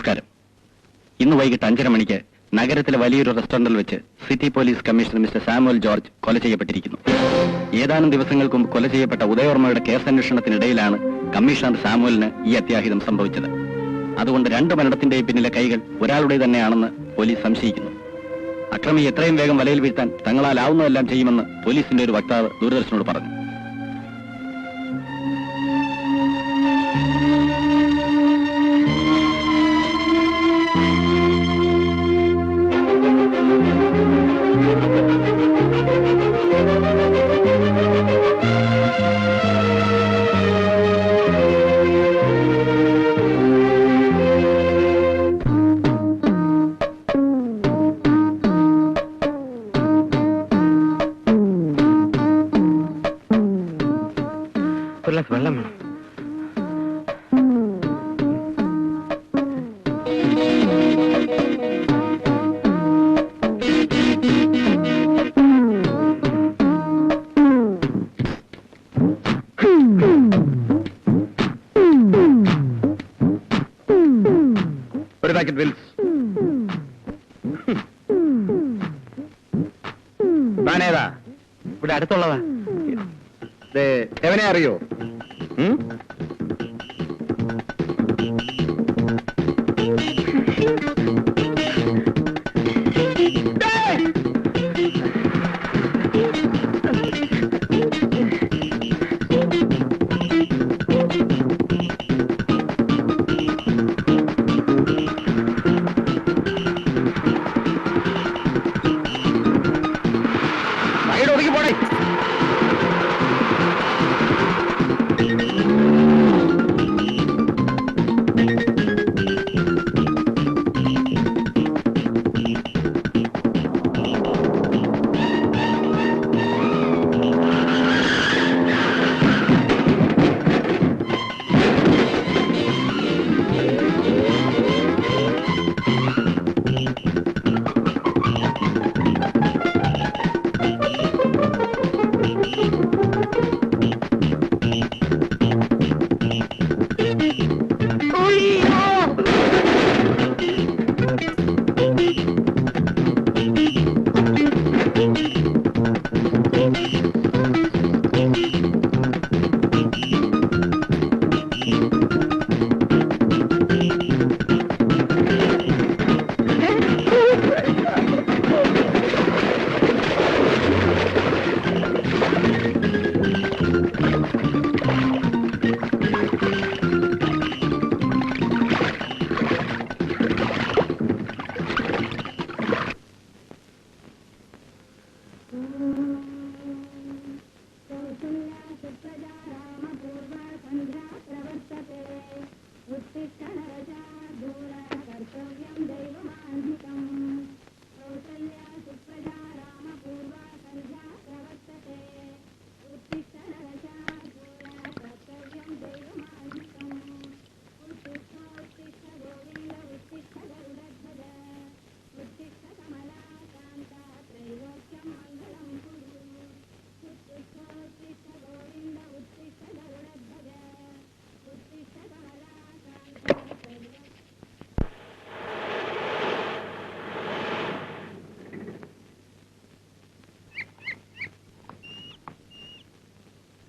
നമസ്കാരം. ഇന്ന് വൈകിട്ട് 5:30 മണിക്ക് നഗരത്തിലെ വലിയൊരു റെസ്റ്റോറന്റിൽ വെച്ച് city police commissioner mister Samuel George കൊല ചെയ്യപ്പെട്ടിരിക്കുന്നു. ഏതാനും ദിവസങ്ങൾക്ക് മുമ്പ് കൊല ചെയ്യപ്പെട്ട ഉദയവർമ്മയുടെ കേസന്വേഷണത്തിനിടയിലാണ് കമ്മീഷണർ സാമുവലിന് ഈ അത്യാഹിതം സംഭവിച്ചത്. അതുകൊണ്ട് 2 മരണത്തിന്റെയും പിന്നിലെ കൈകൾ ഒരാളുടെ തന്നെയാണെന്ന് പോലീസ് സംശയിക്കുന്നു. അക്രമി എത്രയും വേഗം വലയിൽ വീഴ്ത്താൻ തങ്ങളാലാവുന്നതെല്ലാം ചെയ്യുമെന്ന് പോലീസിന്റെ ഒരു വക്താവ് ദൂരദർശനോട് പറഞ്ഞു. വെള്ളം വേണം. ഒരു പാക്കറ്റ് വിൽസ്. താനേതാ? ഇവിടെ അടുത്തുള്ളതാ. എവനെ അറിയോ? പോടേ.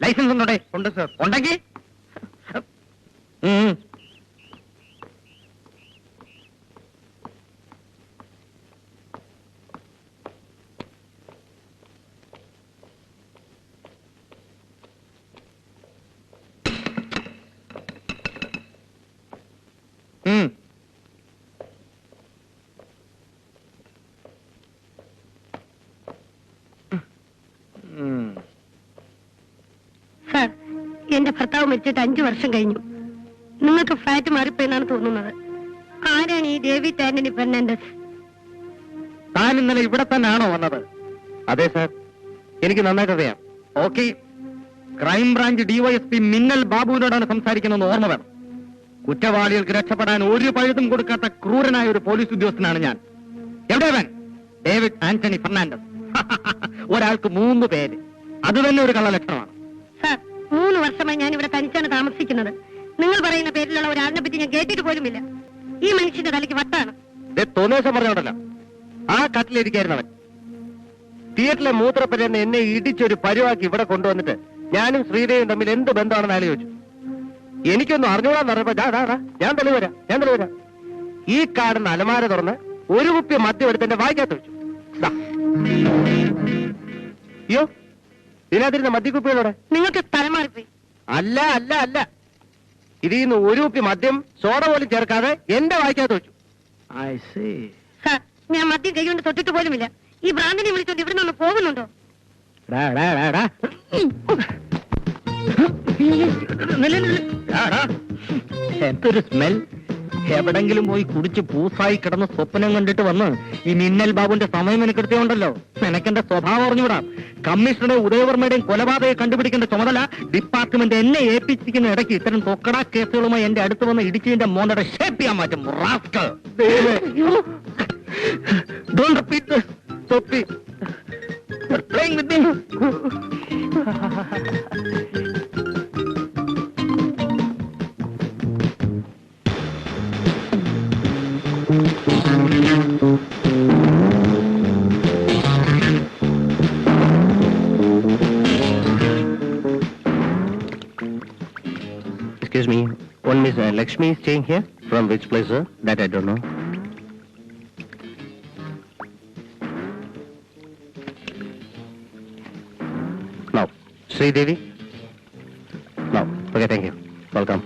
ലൈസൻസ് ഉണ്ടോടെ? ഉണ്ട് സർ. ഉണ്ടെങ്കിൽ എന്റെ ഭർത്താവ് മരിച്ചിട്ട് 5 വർഷം കഴിഞ്ഞു. നിങ്ങൾക്ക് ഫ്ലാറ്റ് മാറിപ്പോയെന്നാണ് തോന്നുന്നത്. ആരാണ് ഈ ഡേവിഡ് ആന്റണി ഫെർണാണ്ടസ്? താൻ ഇന്നലെ ഇവിടെ തന്നെയാണോ വന്നത്? അതെ സാർ, എനിക്ക് നന്നായിട്ട് അറിയാം. ഓക്കെ, ക്രൈംബ്രാഞ്ച് ഡിവൈഎസ്പി മിന്നൽ ബാബുവിനോടാണ് സംസാരിക്കുന്നതെന്ന് ഓർമ്മ വേണം. കുറ്റവാളികൾക്ക് രക്ഷപ്പെടാൻ ഒരു പഴുതും കൊടുക്കാത്ത ക്രൂരനായ ഒരു പോലീസ് ഉദ്യോഗസ്ഥനാണ് ഞാൻ. എവിടെവൻ? David Antony Fernandez. ഒരാൾക്ക് 3 പേര്. അത് തന്നെ ഒരു കള്ളലക്ഷണമാണ്. സാർ, 3 വർഷമായി ഞാൻ ഇവിടെ തനിച്ചാണ് താമസിക്കുന്നത്. നിങ്ങൾ പറയുന്ന പേരിലുള്ള ഒരാളിനെ പറ്റി ഞാൻ കേട്ടിട്ട് പോലുമില്ല. ഈ മനുഷ്യന്റെ തലയ്ക്ക് വട്ടാണ്. തോന്നിയ ദിവസം പറഞ്ഞോണ്ടല്ലോ, ആ കട്ടിലിരിക്കായിരുന്നവൻ തിയേറ്ററിലെ മൂത്രപ്പരെന്ന് എന്നെ ഇടിച്ചൊരു പരിവാക്കി ഇവിടെ കൊണ്ടുവന്നിട്ട് ഞാനും ശ്രീദേവിയും തമ്മിൽ എന്ത് ബന്ധമാണെന്ന് അയാൾ ചോദിച്ചു. എനിക്കൊന്നും അറിഞ്ഞോളാന്ന് പറഞ്ഞപ്പോ ഞാൻ തെളിവരാം. ഈ കാടിന് അലമാര തുറന്ന് ഒരു കുപ്പി മദ്യം എടുത്ത് എന്റെ വായിക്കാത്ത വെച്ചു. അയ്യോ, ഇതിനകത്തിരുന്ന മദ്യക്കുപ്പികളോടെ നിങ്ങൾക്ക് സ്ഥലം മാറിപ്പോയി. അല്ല ഇതിന്ന് ഒരു കുപ്പി മദ്യം സോഡ പോലും ചേർക്കാതെ എന്റെ വായിക്കാത്ത വെച്ചു. സാർ, ഞാൻ മദ്യം കൈകൊണ്ട് തൊട്ടിട്ട് പോലുമില്ല. ഈ ഭ്രാന്തിനെ വിളിച്ചോണ്ട് ഇവിടെ നിന്ന് പോകുന്നുണ്ടോ? എന്തൊരു സ്മെൽ! എവിടെങ്കിലും പോയി കുടിച്ച് പൂസായി കിടന്ന് സ്വപ്നം കണ്ടിട്ട് വന്ന് ഈ മിന്നൽ ബാബുന്റെ സമയം എനിക്കെടുത്തിയുണ്ടല്ലോ. നിനക്കെന്റെ സ്വഭാവം അറിഞ്ഞുകൂടാ. കമ്മീഷണറുടെ ഉദയവർമ്മയുടെയും കൊലപാതകം കണ്ടുപിടിക്കേണ്ട ചുമതല ഡിപ്പാർട്ട്മെന്റ് എന്നെ ഏൽപ്പിച്ചിരിക്കുന്ന ഇടയ്ക്ക് ഇത്തരം തൊക്കടാ കേസുകളുമായി എന്റെ അടുത്ത് വന്ന് ഇടിച്ചതിന്റെ മോന്റെ ഷേപ്പ് ചെയ്യാൻ മാറ്റും. Don't repeat this, Sophie. You're playing with me. Excuse me, one Miss Lakshmi is staying here. From which place, sir? That I don't know. Now, Sridevi. Now, okay, thank you. Welcome.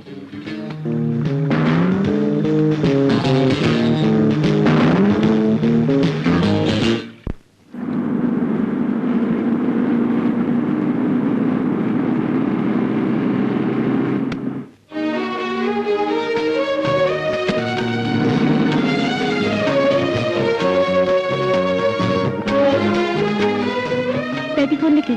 ടെലിഫോണിലേക്ക്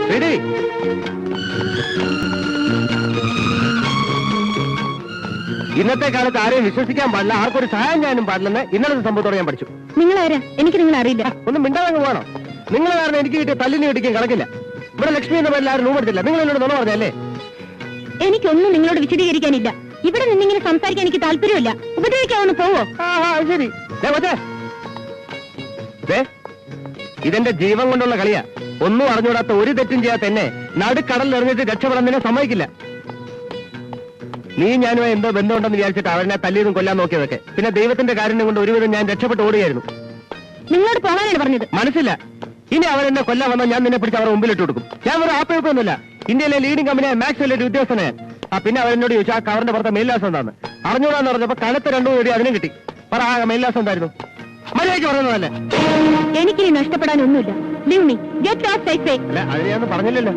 Sridevi. ഇന്നത്തെ കാലത്ത് ആരെയും വിശ്വസിക്കാൻ പാടില്ല, ആർക്കൊരു സഹായം ചെയ്യാനും പാടില്ലെന്ന് ഇന്നലത്തെ സംഭവത്തോടെ ഞാൻ പഠിച്ചു. നിങ്ങളാരാ? എനിക്ക് നിങ്ങൾ അറിയില്ല. ഒന്നും മിണ്ടാതെ പോകണം. നിങ്ങൾ കാരണം എനിക്ക് കിട്ടിയ തല്ലിന് കിട്ടിക്കാൻ കണക്കില്ല. ഇവിടെ ലക്ഷ്മി എന്ന പേരിൽ ആരും റൂം എടുത്തില്ല. നിങ്ങൾ എന്നോട് നുണ പറഞ്ഞല്ലേ? എനിക്കൊന്നും നിങ്ങളോട് വിശദീകരിക്കാനില്ല. ഇവിടെ നിന്നിങ്ങനെ സംസാരിക്കാൻ എനിക്ക് താല്പര്യമില്ല. ഉപദ്രവിക്കാവുന്ന പോവോ? ശരി. ഇതെന്റെ ജീവൻ കൊണ്ടുള്ള കളിയാ. ഒന്നും അറിഞ്ഞൂടാത്ത ഒരു തെറ്റും ചെയ്യാത്ത എന്നെ നടുക്കടലിൽ എറിഞ്ഞിട്ട് രക്ഷപ്പെടാൻ സമ്മതിക്കില്ല. നീ ഞാനുമായി എന്തോ ബന്ധമുണ്ടെന്ന് വിചാരിച്ചിട്ട് അവരെ തല്ലിയതും കൊല്ലാൻ നോക്കിയതൊക്കെ. പിന്നെ ദൈവത്തിന്റെ കാരുണ്യം കൊണ്ട് ഒരുവിധം ഞാൻ രക്ഷപ്പെട്ട് ഓടുകയായിരുന്നു. നിങ്ങളോട് പോകാനാണ് പറഞ്ഞത്. മനസ്സില്ല. ഇനി അവരെന്നെ കൊല്ലാൻ വന്നാൽ ഞാൻ നിന്നെ പിടിച്ച് അവരെ മുമ്പിലിട്ട് കൊടുക്കും. ഞാൻ ഒരു ആപ്പയൊക്കൊന്നുമില്ല. ഇന്ത്യയിലെ ലീഡിംഗ് കമ്പനിയായ മാക്സ്വെല്ലിന്റെ ഉദ്യോഗസ്ഥനെ. പിന്നെ അവരെന്നോട് ചോദിച്ചു ആ കവറിന്റെ പുറത്തെ മേൽലാസം എന്താന്ന്. അറിഞ്ഞൂടാന്ന് പറഞ്ഞപ്പോ കനത്ത് രണ്ടു പേടി അതിനും കിട്ടി. പറ, ആ മേൽലാസം എന്തായിരുന്നു? മര്യാദയ്ക്ക് പറഞ്ഞതല്ലേ? എനിക്കിനി നഷ്ടപ്പെടാനൊന്നുമില്ല. Leave me. Get lost, I say. അല്ല, അത് ഞാൻ പറഞ്ഞില്ലല്ലോ.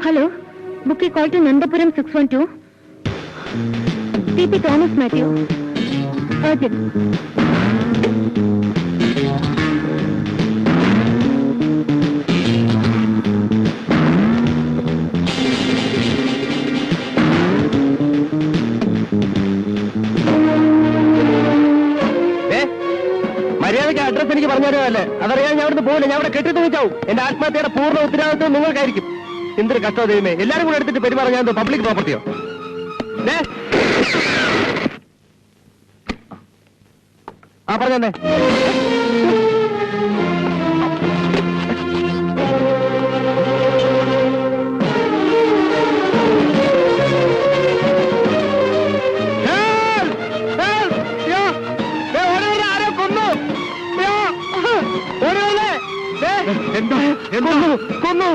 Hello, book call to Nandapuram 612. TP Thomas Mathew. Urgent. മര്യാദയ്ക്ക് അഡ്രസ് എനിക്ക് പറഞ്ഞുതരുമല്ലേ? അതറിയാൻ ഞാൻ അവിടുന്ന് പോകില്ല. ഞാൻ അവിടെ കെട്ടിട്ട് വെച്ചാവും. എന്റെ ആത്മഹത്യയുടെ പൂർണ്ണ ഉത്തരവാദിത്വം നിങ്ങൾക്കായിരിക്കും. എന്തൊരു കഷ്ടം ദൈവമേ! എല്ലാരും കൂടെ എടുത്തിട്ട് പെരുമാറാൻ ഞാൻ പബ്ലിക് പ്രോപ്പർട്ടിയോ? ആ പറഞ്ഞേ. കൊന്നു.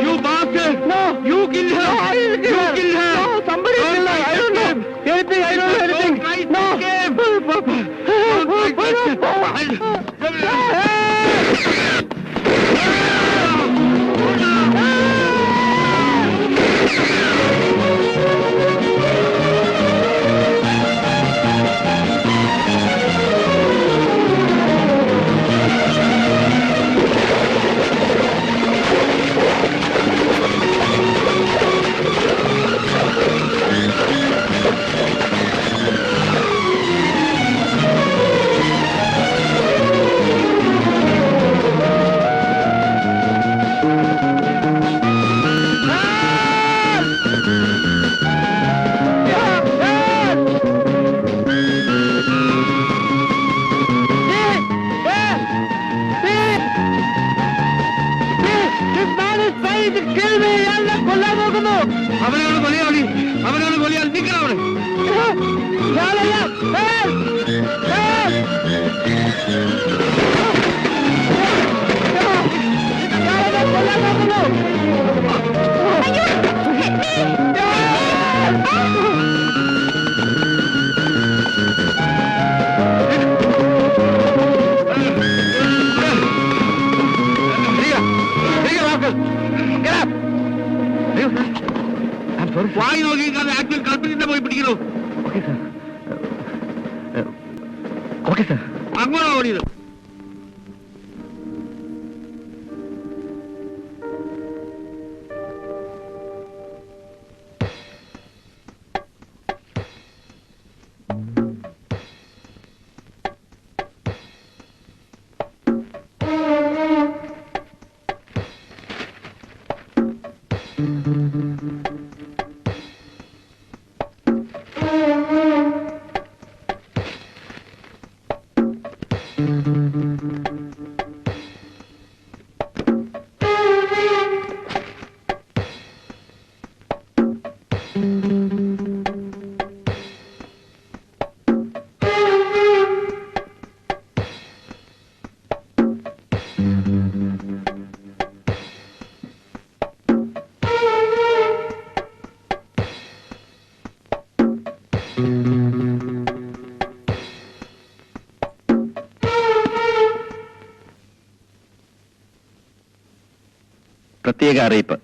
You bastard! No! You kill her! No, I didn't kill her! You kill her! No, somebody killed her! I don't know anything! I don't know anything! No! Okay sir. അങ്ങോട്ട് ഓടിയത്. പ്രത്യേക അറിയിപ്പ്.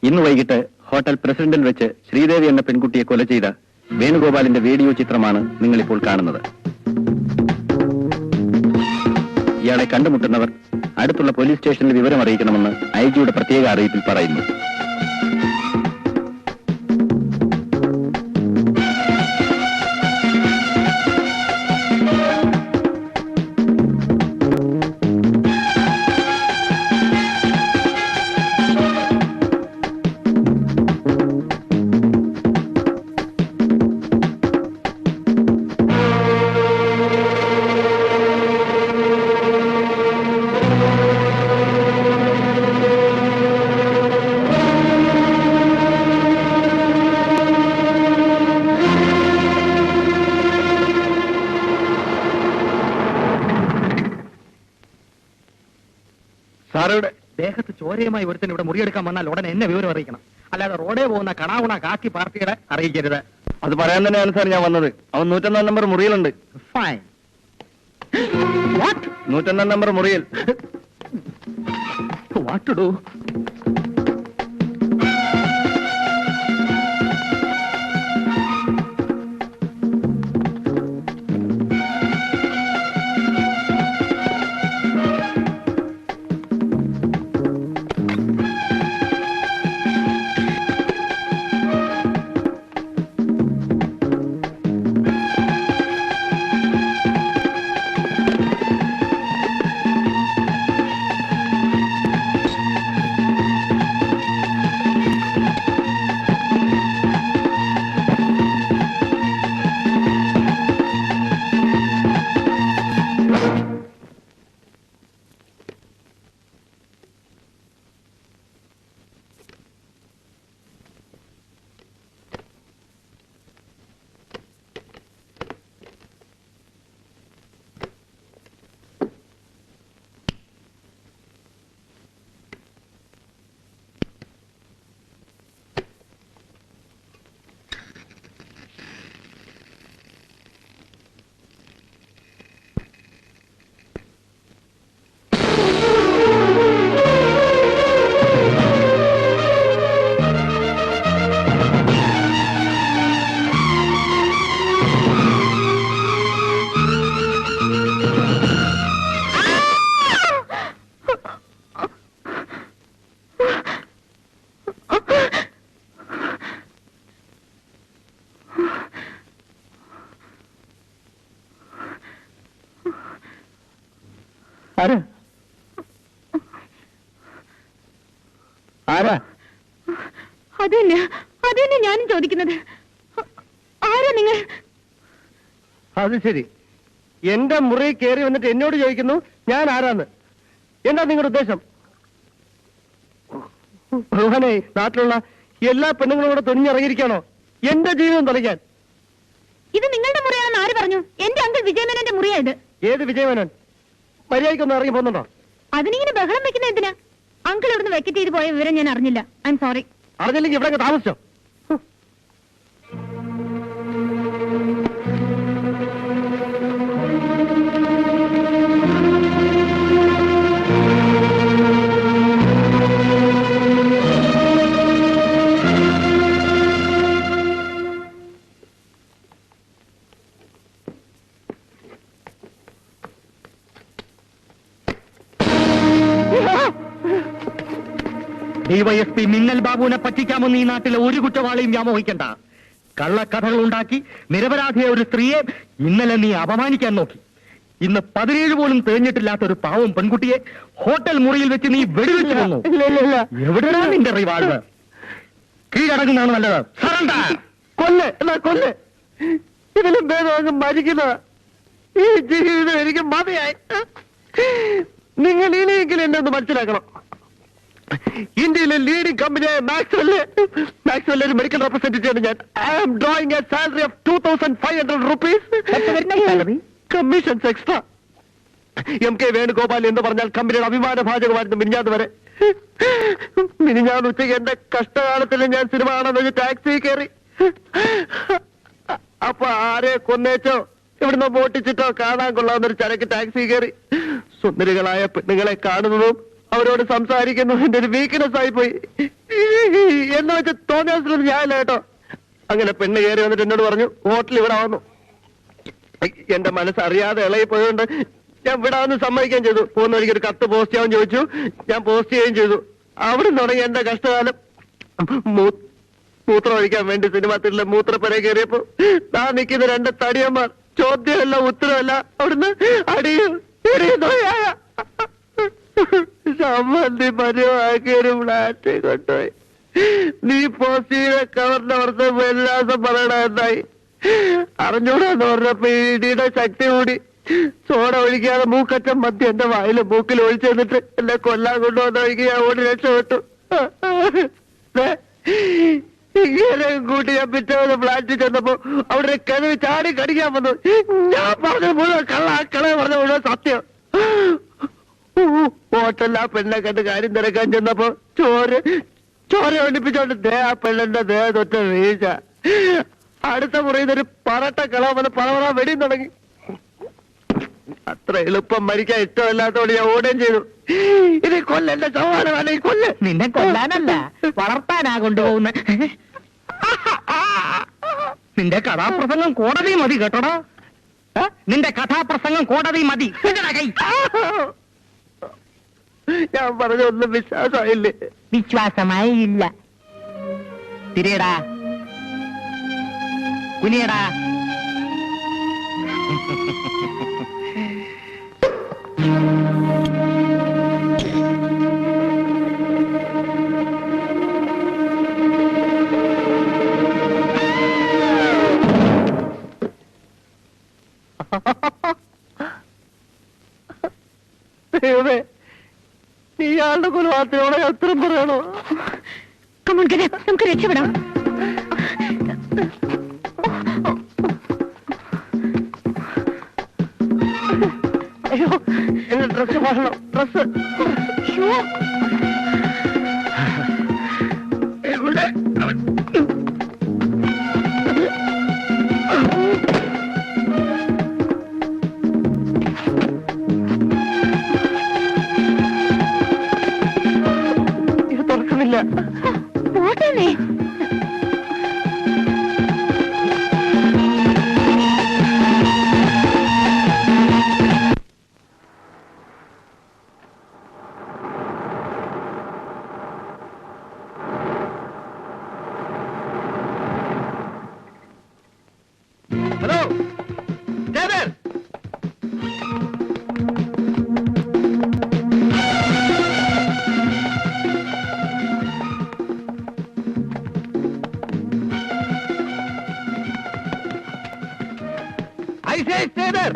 ഇന്ന് വൈകിട്ട് ഹോട്ടൽ പ്രസിഡന്റിൽ വെച്ച് ശ്രീദേവി എന്ന പെൺകുട്ടിയെ കൊല ചെയ്ത വേണുഗോപാലിന്റെ വീഡിയോ ചിത്രമാണ് നിങ്ങളിപ്പോൾ കാണുന്നത്. ഇയാളെ കണ്ടുമുട്ടുന്നവർ അടുത്തുള്ള പോലീസ് സ്റ്റേഷനിൽ വിവരം അറിയിക്കണമെന്ന് ഐജിയുടെ പ്രത്യേക അറിയിപ്പിൽ പറയുന്നു. സാറയുടെ ദേഹത്ത് ചോരയുമായി ഒരുത്തൻ ഇവിടെ മുറിയെടുക്കാൻ വന്നാൽ ഉടനെ എന്നെ വിവരം അറിയിക്കണം. അല്ലാതെ റോഡേ പോകുന്ന കണാവുണ കാക്കി പാർട്ടിയുടെ അറിയിക്കരുത്. അത് പറയാൻ തന്നെയാണ് സാർ ഞാൻ വന്നത്. അവൻ 101 നമ്പർ മുറിയിലുണ്ട്. ഫൈൻ. 101 നമ്പർ മുറിയിൽ. What to do? ആരാ ആരാ? അത് തന്നെ ഞാനും ചോദിക്കുന്നത്. ആരാ നിങ്ങൾ? അത് ശരി, എന്റെ മുറി കയറി വന്നിട്ട് എന്നോട് ചോദിക്കുന്നു ഞാൻ ആരാന്ന്. എന്താ നിങ്ങളുടെ ഉദ്ദേശം? ഭഗവാനെ, നാട്ടിലുള്ള എല്ലാ പെണ്ണുങ്ങളും കൂടെ തുനിഞ്ഞിറങ്ങിയിരിക്കണോ എന്റെ ജീവിതം തൊലയ്ക്കാൻ? ഇത് നിങ്ങളുടെ മുറിയാണെന്ന് ആര് പറഞ്ഞു? എന്റെ അങ്കിൾ വിജയമേനന്റെ മുറിയാ ഇത്. ഏത് വിജയമേനൻ? മര്യാദയ്ക്കൊന്നും ഇറങ്ങി പോകുന്നുണ്ടോ? അതിനിങ്ങനെ ബഹളം വെക്കുന്ന എന്തിനാ? അങ്കിൾ ഇവിടുന്ന് വെക്കറ്റ് ചെയ്ത് പോയ വിവരം ഞാൻ അറിഞ്ഞില്ല. I am sorry. അറിഞ്ഞില്ലെങ്കിൽ ഇവിടെ താമസിച്ചോ? ഡിവൈഎസ്പി മിന്നൽ ബാബുവിനെ പറ്റിക്കാമെന്ന് ഈ നാട്ടിലെ ഒരു കുറ്റവാളിയും വ്യാമോഹിക്കണ്ട. കള്ളക്കഥകൾ ഉണ്ടാക്കി നിരപരാധിയായ ഒരു സ്ത്രീയെ ഇന്നലെ നീ അപമാനിക്കാൻ നോക്കി. ഇന്ന് 17 പോലും തേഞ്ഞിട്ടില്ലാത്ത ഒരു പാവം പെൺകുട്ടിയെ ഹോട്ടൽ മുറിയിൽ വെച്ച് നീ വെടിവെച്ച് കൊന്നു. എവിടെയാണ് നിന്റെ റിവാൾവർ? കീഴടങ്ങുന്നതാണ് നല്ലത്. സറണ്ടർ. കൊല്ല് എന്നാ കൊല്ല്. ഇതിലും ഭേദം അങ്ങ് മരിക്കുന്ന ഈ ജീവിതം എനിക്ക് മതിയായി. നിങ്ങൾ ഇനിയെങ്കിലും എന്നെ ഒന്ന് മനസ്സിലാക്കണം. ഇന്ത്യയിലെ ലീഡിംഗ് കമ്പനിയായ മാക്സ്വെൽ ഒരു മെഡിക്കൽ റെപ്രസെന്റേറ്റീവ് ഞാൻ. I am drawing a salary of 2500 rupees. Commissions extra. MK Venugopal എന്ന് പറഞ്ഞാൽ കമ്പനിയുടെ അഭിമാന ഭാജകമായിരുന്നു മിനിഞ്ഞാന്ന് വരെ. മിനിഞ്ഞാന്ന് ഉച്ചയ്ക്ക് എന്റെ കഷ്ടകാലത്തിൽ ഞാൻ സിനിമ കാണാൻ വെച്ച് ടാക്സി കയറി. അപ്പൊ ആരെ കൊന്നേച്ചോ ഇവിടുന്ന് പൊട്ടിച്ചിട്ടോ കാണാൻ കൊള്ളാവുന്നൊരു ചരക്ക് ടാക്സി കയറി. സുന്ദരികളായ പെണ്ണുങ്ങളെ കാണുന്നതും അവരോട് സംസാരിക്കുന്നതും എന്റെ ഒരു വീക്ക്നെസ് ആയിപ്പോയി. എന്ന് വെച്ച് തോന്നിയ ഞാനല്ല കേട്ടോ. അങ്ങനെ പെണ്ണ് കയറി വന്നിട്ട് എന്നോട് പറഞ്ഞു ഹോട്ടൽ ഇവിടെ വന്നു. എന്റെ മനസ്സറിയാതെ ഇളകി പോയതുകൊണ്ട് ഞാൻ വിടാമെന്ന് സമ്മതിക്കാൻ ചെയ്തു. പോകുന്ന വഴിക്ക് ഒരു കത്ത് പോസ്റ്റ് ചെയ്യാൻ ചോദിച്ചു. ഞാൻ പോസ്റ്റ് ചെയ്യുകയും ചെയ്തു. അവിടെ തുടങ്ങി എന്റെ കഷ്ടകാലം. മൂത്രം ഒഴിക്കാൻ വേണ്ടി സിനിമ തിരിലെ മൂത്രപ്പുര കയറിയപ്പോ ഞാൻ നിൽക്കുന്ന 2 തടിയന്മാർ ചോദ്യമല്ല ഉത്തരവല്ല അവിടുന്ന് അടിയും സമ്മതി പരുവാക്കിയൊരു ഫ്ലാറ്റ് കൊണ്ടുപോയി. നീ പോസ്റ്റ് ചെയ്ത കവറിന്റെ പുറത്ത് വിലാസം പറയണ എന്തായി അറിഞ്ഞൂടാന്ന് പറഞ്ഞപ്പോ ഇടിയുടെ ശക്തി കൂടി സോഡ ഒഴിക്കാതെ മൂക്കറ്റം മദ്യം എന്റെ വായില് മൂക്കിൽ ഒഴിച്ചു തന്നിട്ട് എന്നെ കൊല്ലാൻ കൊണ്ടുവന്ന ഒഴിക്ക് ഞാൻ ഓടി രക്ഷപ്പെട്ടു. ഇങ്ങനെ കൂട്ടി ഞാൻ പിറ്റേ ഫ്ലാറ്റിൽ ചെന്നപ്പോ അവിടെ കിഴവ് ചാടി കടിക്കാൻ വന്നു. ഞാൻ പറഞ്ഞ മുഴുവൻ കള പറഞ്ഞ മുഴുവൻ സത്യം. ഹോട്ടലിൽ ആ പെണ്ണെ കണ്ട് കാര്യം തിരക്കാൻ ചെന്നപ്പോ ചോര ഒളിപ്പിച്ചോണ്ട് ആ പെണ്ണിന്റെ ദേഹത്തൊറ്റ വീഴ്ച. അടുത്ത മുറിയിൽ ഒരു പറട്ട കളവന് പറവറ വെടിയും തുടങ്ങി. അത്ര എളുപ്പം മരിക്കാൻ ഇഷ്ടമല്ലാത്തോണ്ട് ഞാൻ ഓടുകയും ചെയ്തു. ഇത് കൊല്ലെന്റെ സമാനമാണ്. ഈ കൊല്ല് നിന്നെ കൊല്ലാനല്ല വളർത്താനാ കൊണ്ടുപോകുന്ന. നിന്റെ കഥാപ്രസംഗം കോടതി മതി കേട്ടോടാ. നിന്റെ കഥാപ്രസംഗം കോടതി മതി. ഞാൻ പറഞ്ഞൊന്നും വിശ്വാസമായില്ലേ? വിശ്വാസമായി ഇല്ല. തിരിയടാ കുനിയടാ. ദൈവമേ, നീ ആളുടെ കൊലപാതകത്തിനോടെ ഉത്തരം പറയണോ? നമുക്ക് രക്ഷപ്പെടാം. അയ്യോ, എന്റെ ഡ്രസ് മാറണം. ഡ്രസ് എവിടെ? ഇത് തുറക്കുന്നില്ല. പോട്ടല്ലേ ഹലോ സ്റ്റേബർ. I say സ്റ്റേബർ.